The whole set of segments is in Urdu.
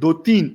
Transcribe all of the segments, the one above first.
2-3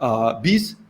20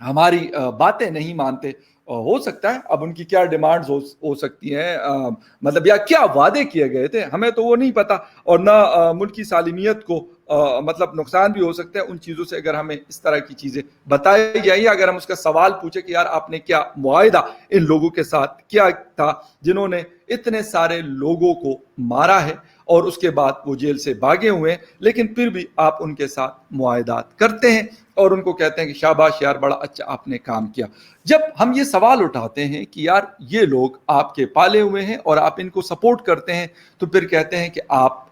ہماری باتیں نہیں مانتے. ہو سکتا ہے اب ان کی کیا ڈیمانڈز ہو سکتی ہیں, مطلب یا کیا وعدے کیے گئے تھے ہمیں تو وہ نہیں پتا, اور نہ ملک کی سالمیت کو مطلب نقصان بھی ہو سکتا ہے ان چیزوں سے اگر ہمیں اس طرح کی چیزیں بتائی جائیں. اگر ہم اس کا سوال پوچھیں کہ یار آپ نے کیا معاہدہ ان لوگوں کے ساتھ کیا تھا جنہوں نے اتنے سارے لوگوں کو مارا ہے اور اس کے بعد وہ جیل سے بھاگے ہوئے ہیں, لیکن پھر بھی آپ ان کے ساتھ معاہدات کرتے ہیں اور ان کو کہتے ہیں کہ شاباش یار بڑا اچھا آپ نے کام کیا. جب ہم یہ سوال اٹھاتے ہیں کہ یار یہ لوگ آپ کے پالے ہوئے ہیں اور آپ ان کو سپورٹ کرتے ہیں, تو پھر کہتے ہیں کہ آپ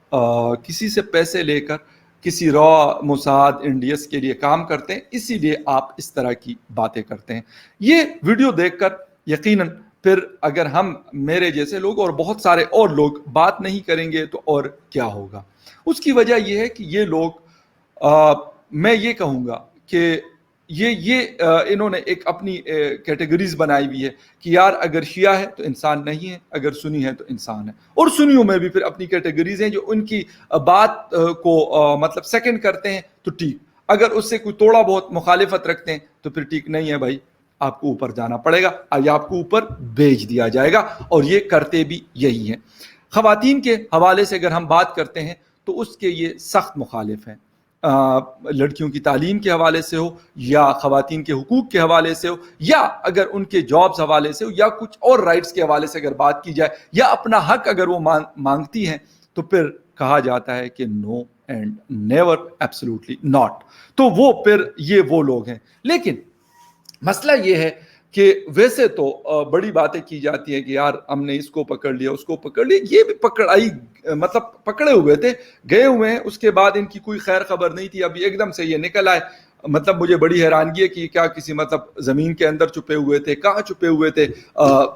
کسی سے پیسے لے کر کسی را موساد انڈیس کے لیے کام کرتے ہیں, اسی لیے آپ اس طرح کی باتیں کرتے ہیں. یہ ویڈیو دیکھ کر یقیناً پھر اگر ہم میرے جیسے لوگ اور بہت سارے اور لوگ بات نہیں کریں گے تو اور کیا ہوگا. اس کی وجہ یہ ہے کہ یہ لوگ میں یہ کہوں گا کہ یہ انہوں نے ایک اپنی کیٹیگریز بنائی ہوئی ہے کہ یار اگر شیعہ ہے تو انسان نہیں ہے, اگر سنی ہے تو انسان ہے. اور سنیوں میں بھی پھر اپنی کیٹیگریز ہیں جو ان کی بات کو مطلب سیکنڈ کرتے ہیں تو ٹھیک, اگر اس سے کوئی تھوڑا بہت مخالفت رکھتے ہیں تو پھر ٹھیک نہیں ہے بھائی, آپ کو اوپر جانا پڑے گا یا آپ کو اوپر بھیج دیا جائے گا. اور یہ کرتے بھی یہی ہیں. خواتین کے حوالے سے اگر ہم بات کرتے ہیں تو اس کے یہ سخت مخالف ہیں. لڑکیوں کی تعلیم کے حوالے سے ہو یا خواتین کے حقوق کے حوالے سے ہو یا اگر ان کے جابز حوالے سے ہو یا کچھ اور رائٹس کے حوالے سے اگر بات کی جائے یا اپنا حق اگر وہ مانگتی ہیں تو پھر کہا جاتا ہے کہ نو اینڈ نیور, ایبسلیوٹلی ناٹ. تو وہ پھر یہ وہ لوگ ہیں. لیکن مسئلہ یہ ہے کہ ویسے تو بڑی باتیں کی جاتی ہیں کہ یار ہم نے اس کو پکڑ لیا اس کو پکڑ لیا, یہ بھی پکڑائی مطلب پکڑے ہوئے تھے گئے ہوئے ہیں, اس کے بعد ان کی کوئی خیر خبر نہیں تھی, ابھی ایک دم سے یہ نکل آئے. مطلب مجھے بڑی حیرانگی ہے کہ کیا کسی مطلب زمین کے اندر چھپے ہوئے تھے, کہاں چھپے ہوئے تھے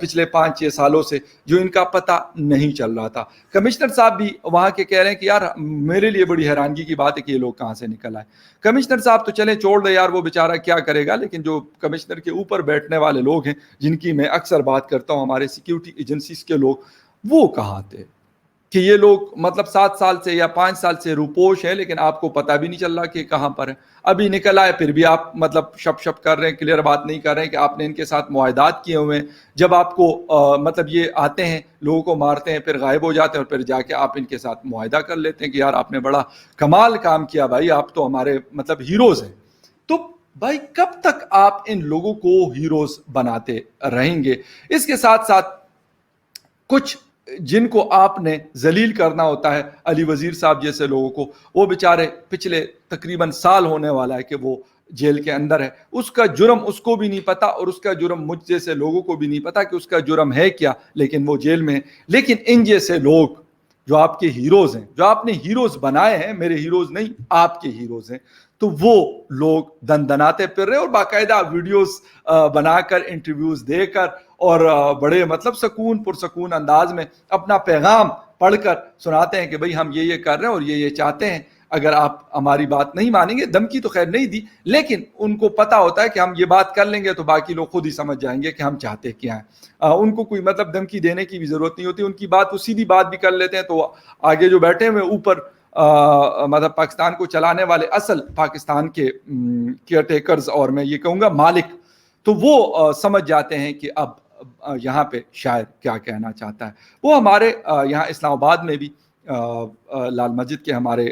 پچھلے 5-6 سالوں سے جو ان کا پتہ نہیں چل رہا تھا. کمشنر صاحب بھی وہاں کے کہہ رہے ہیں کہ یار میرے لیے بڑی حیرانگی کی بات ہے کہ یہ لوگ کہاں سے نکل آئے. کمشنر صاحب تو چلیں چھوڑ دے یار, وہ بیچارہ کیا کرے گا, لیکن جو کمشنر کے اوپر بیٹھنے والے لوگ ہیں جن کی میں اکثر بات کرتا ہوں, ہمارے سیکیورٹی ایجنسیز کے لوگ, وہ کہاں تھے کہ یہ لوگ مطلب 7 سال سے یا 5 سال سے روپوش ہے لیکن آپ کو پتہ بھی نہیں چل رہا کہ کہاں پر ہے. ابھی نکل آئے پھر بھی آپ مطلب شپ کر رہے ہیں, کلیئر بات نہیں کر رہے ہیں کہ آپ نے ان کے ساتھ معاہدات کیے ہوئے ہیں. جب آپ کو مطلب یہ آتے ہیں لوگوں کو مارتے ہیں پھر غائب ہو جاتے ہیں اور پھر جا کے آپ ان کے ساتھ معاہدہ کر لیتے ہیں کہ یار آپ نے بڑا کمال کام کیا بھائی, آپ تو ہمارے مطلب ہیروز ہیں. تو بھائی کب تک آپ ان لوگوں کو ہیروز بناتے رہیں گے؟ اس کے ساتھ ساتھ کچھ جن کو آپ نے ذلیل کرنا ہوتا ہے, علی وزیر صاحب جیسے لوگوں کو, وہ بیچارے پچھلے تقریباً سال ہونے والا ہے کہ وہ جیل کے اندر ہے, اس کا جرم اس کو بھی نہیں پتا اور اس کا جرم مجھ جیسے لوگوں کو بھی نہیں پتا کہ اس کا جرم ہے کیا, لیکن وہ جیل میں ہے. لیکن ان جیسے لوگ جو آپ کے ہیروز ہیں, جو آپ نے ہیروز بنائے ہیں, میرے ہیروز نہیں آپ کے ہیروز ہیں, تو وہ لوگ دندناتے پھر رہے اور باقاعدہ ویڈیوز بنا کر انٹرویوز دے کر اور بڑے مطلب پرسکون انداز میں اپنا پیغام پڑھ کر سناتے ہیں کہ بھئی ہم یہ کر رہے ہیں اور یہ چاہتے ہیں, اگر آپ ہماری بات نہیں مانیں گے. دھمکی تو خیر نہیں دی, لیکن ان کو پتا ہوتا ہے کہ ہم یہ بات کر لیں گے تو باقی لوگ خود ہی سمجھ جائیں گے کہ ہم چاہتے کیا ہیں. ان کو کوئی مطلب دھمکی دینے کی بھی ضرورت نہیں ہوتی, ان کی بات وہ سیدھی بات بھی کر لیتے ہیں. تو آگے جو بیٹھے ہوئے اوپر مطلب پاکستان کو چلانے والے اصل پاکستان کے کیئر ٹیکرز اور میں یہ کہوں گا مالک, تو وہ سمجھ جاتے ہیں کہ اب یہاں پہ شاعر کیا کہنا چاہتا ہے. وہ ہمارے یہاں اسلام آباد میں بھی لال مسجد کے ہمارے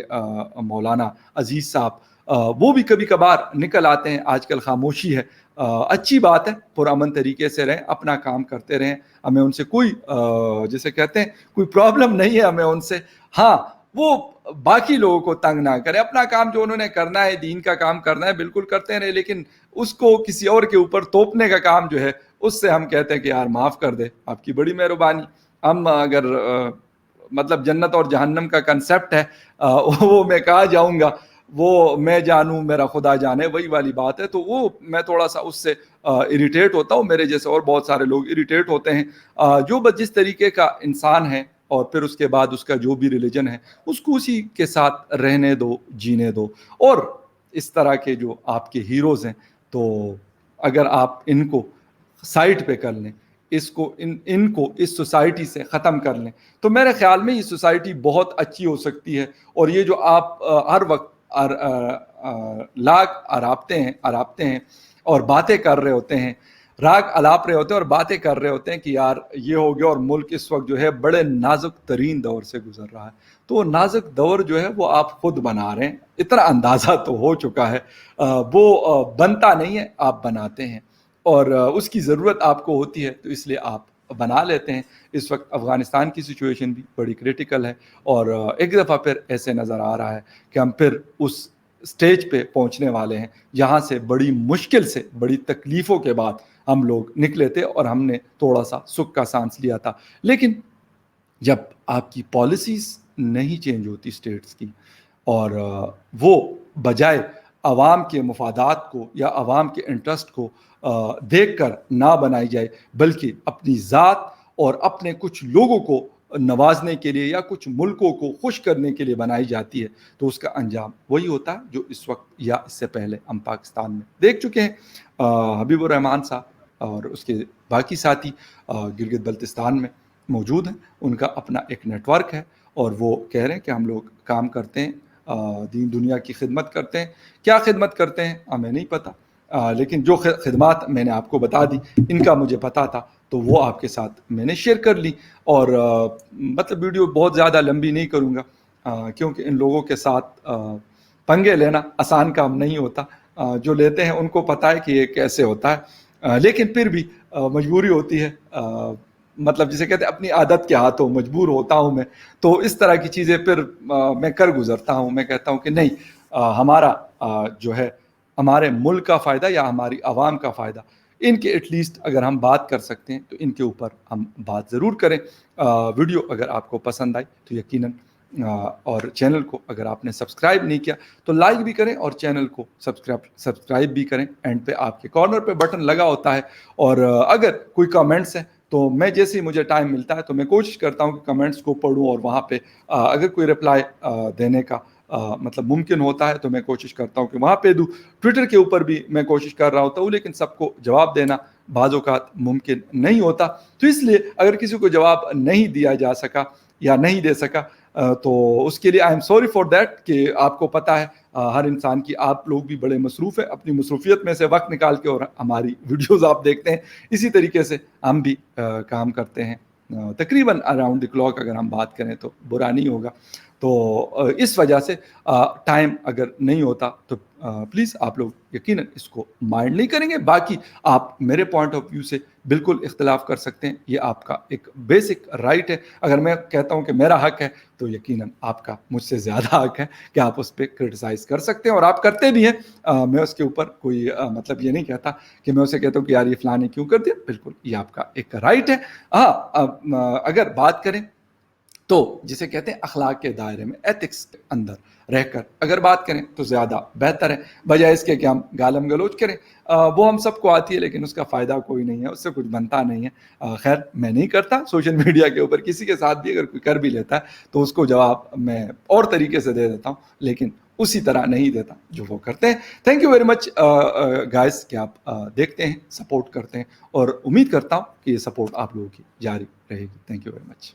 مولانا عزیز صاحب وہ بھی کبھی کبھار نکل آتے ہیں. آج کل خاموشی ہے, اچھی بات ہے, پرامن طریقے سے رہیں, اپنا کام کرتے رہیں, ہمیں ان سے کوئی جیسے کہتے ہیں کوئی پرابلم نہیں ہے ہمیں ان سے. ہاں وہ باقی لوگوں کو تنگ نہ کرے, اپنا کام جو انہوں نے کرنا ہے, دین کا کام کرنا ہے, بالکل کرتے رہے, لیکن اس کو کسی اور کے اوپر توپنے کا کام جو ہے اس سے ہم کہتے ہیں کہ یار معاف کر دے, آپ کی بڑی مہربانی. ہم اگر مطلب جنت اور جہنم کا کنسپٹ ہے وہ میں کہا جاؤں گا, وہ میں جانوں میرا خدا جانے, وہی والی بات ہے. تو وہ میں تھوڑا سا اس سے اریٹیٹ ہوتا ہوں, میرے جیسے اور بہت سارے لوگ اریٹیٹ ہوتے ہیں. جو جس طریقے کا انسان ہے اور پھر اس کے بعد اس کا جو بھی ریلیجن ہے اس کو اسی کے ساتھ رہنے دو, جینے دو. اور اس طرح کے جو آپ کے ہیروز ہیں تو اگر آپ ان کو سائٹ پہ کر لیں, اس کو ان کو اس سوسائٹی سے ختم کر لیں, تو میرے خیال میں یہ سوسائٹی بہت اچھی ہو سکتی ہے. اور یہ جو آپ ہر وقت لاگ آراپتے ہیں اور باتیں کر رہے ہوتے ہیں, راگ الاپ رہے ہوتے ہیں اور باتیں کر رہے ہوتے ہیں کہ یار یہ ہو گیا, اور ملک اس وقت جو ہے بڑے نازک ترین دور سے گزر رہا ہے. تو وہ نازک دور جو ہے وہ آپ خود بنا رہے ہیں, اتنا اندازہ تو ہو چکا ہے, وہ بنتا نہیں ہے, آپ بناتے ہیں, اور اس کی ضرورت آپ کو ہوتی ہے تو اس لیے آپ بنا لیتے ہیں. اس وقت افغانستان کی سچویشن بھی بڑی کریٹیکل ہے, اور ایک دفعہ پھر ایسے نظر آ رہا ہے کہ ہم پھر اس سٹیج پہ پہنچنے والے ہیں جہاں سے بڑی مشکل سے, بڑی تکلیفوں کے بعد ہم لوگ نکلے تھے, اور ہم نے تھوڑا سا سکھ کا سانس لیا تھا. لیکن جب آپ کی پالیسیز نہیں چینج ہوتی اسٹیٹس کی, اور وہ بجائے عوام کے مفادات کو یا عوام کے انٹرسٹ کو دیکھ کر نہ بنائی جائے, بلکہ اپنی ذات اور اپنے کچھ لوگوں کو نوازنے کے لیے یا کچھ ملکوں کو خوش کرنے کے لیے بنائی جاتی ہے, تو اس کا انجام وہی ہوتا ہے جو اس وقت یا اس سے پہلے ہم پاکستان میں دیکھ چکے ہیں. حبیب الرحمان صاحب اور اس کے باقی ساتھی گلگت بلتستان میں موجود ہیں, ان کا اپنا ایک نیٹ ورک ہے, اور وہ کہہ رہے ہیں کہ ہم لوگ کام کرتے ہیں, دین دنیا کی خدمت کرتے ہیں. کیا خدمت کرتے ہیں ہمیں نہیں پتہ, لیکن جو خدمات میں نے آپ کو بتا دی, ان کا مجھے پتا تھا تو وہ آپ کے ساتھ میں نے شیئر کر لی. اور مطلب ویڈیو بہت زیادہ لمبی نہیں کروں گا, کیونکہ ان لوگوں کے ساتھ پنگے لینا آسان کام نہیں ہوتا. جو لیتے ہیں ان کو پتہ ہے کہ یہ کیسے ہوتا ہے, لیکن پھر بھی مجبوری ہوتی ہے, مطلب جسے کہتے ہیں اپنی عادت کے ہاتھوں مجبور ہوتا ہوں میں. تو اس طرح کی چیزیں پھر میں کر گزرتا ہوں. میں کہتا ہوں کہ نہیں, ہمارا جو ہے ہمارے ملک کا فائدہ یا ہماری عوام کا فائدہ, ان کے ایٹ لیسٹ اگر ہم بات کر سکتے ہیں تو ان کے اوپر ہم بات ضرور کریں. ویڈیو اگر آپ کو پسند آئی تو یقیناً, اور چینل کو اگر آپ نے سبسکرائب نہیں کیا تو لائک بھی کریں, اور چینل کو سبسکرائب بھی کریں. اینڈ پہ آپ کے کارنر پہ بٹن لگا ہوتا ہے, اور اگر کوئی کامنٹس ہیں تو میں جیسے ہی مجھے ٹائم ملتا ہے تو میں کوشش کرتا ہوں کہ کمنٹس کو پڑھوں, اور وہاں پہ اگر کوئی رپلائی دینے کا مطلب ممکن ہوتا ہے تو میں کوشش کرتا ہوں کہ وہاں پہ دوں. ٹویٹر کے اوپر بھی میں کوشش کر رہا ہوتا ہوں, لیکن سب کو جواب دینا بعض اوقات ممکن نہیں ہوتا. تو اس لیے اگر کسی کو جواب نہیں دیا جا سکا یا نہیں دے سکا تو اس کے لیے I am sorry for that, کہ آپ کو پتہ ہے ہر انسان کی, آپ لوگ بھی بڑے مصروف ہیں, اپنی مصروفیت میں سے وقت نکال کے اور ہماری ویڈیوز آپ دیکھتے ہیں. اسی طریقے سے ہم بھی کام کرتے ہیں تقریباً اراؤنڈ دی کلاک, اگر ہم بات کریں تو برا نہیں ہوگا. تو اس وجہ سے ٹائم اگر نہیں ہوتا تو پلیز آپ لوگ یقیناً اس کو مائنڈ نہیں کریں گے. باقی آپ میرے پوائنٹ آف ویو سے بالکل اختلاف کر سکتے ہیں, یہ آپ کا ایک بیسک رائٹ ہے. اگر میں کہتا ہوں کہ میرا حق ہے تو یقیناً آپ کا مجھ سے زیادہ حق ہے کہ آپ اس پہ کرٹیسائز کر سکتے ہیں, اور آپ کرتے بھی ہیں. میں اس کے اوپر کوئی مطلب یہ نہیں کہتا کہ میں اسے کہتا ہوں کہ یار یہ فلاں نے کیوں کر دیا. بالکل یہ آپ کا ایک رائٹ ہے. ہاں, اگر بات کریں تو جسے کہتے ہیں اخلاق کے دائرے میں, ایتھکس کے اندر رہ کر اگر بات کریں تو زیادہ بہتر ہے, بجائے اس کے کہ ہم گالم گلوچ کریں. وہ ہم سب کو آتی ہے, لیکن اس کا فائدہ کوئی نہیں ہے, اس سے کچھ بنتا نہیں ہے. خیر, میں نہیں کرتا سوشل میڈیا کے اوپر, کسی کے ساتھ بھی اگر کوئی کر بھی لیتا ہے تو اس کو جواب میں اور طریقے سے دے دیتا ہوں, لیکن اسی طرح نہیں دیتا جو وہ کرتے ہیں. Thank you very much guys کہ آپ دیکھتے ہیں, سپورٹ کرتے ہیں, اور امید کرتا ہوں کہ یہ سپورٹ آپ لوگوں کی جاری رہے گی. Thank you very much.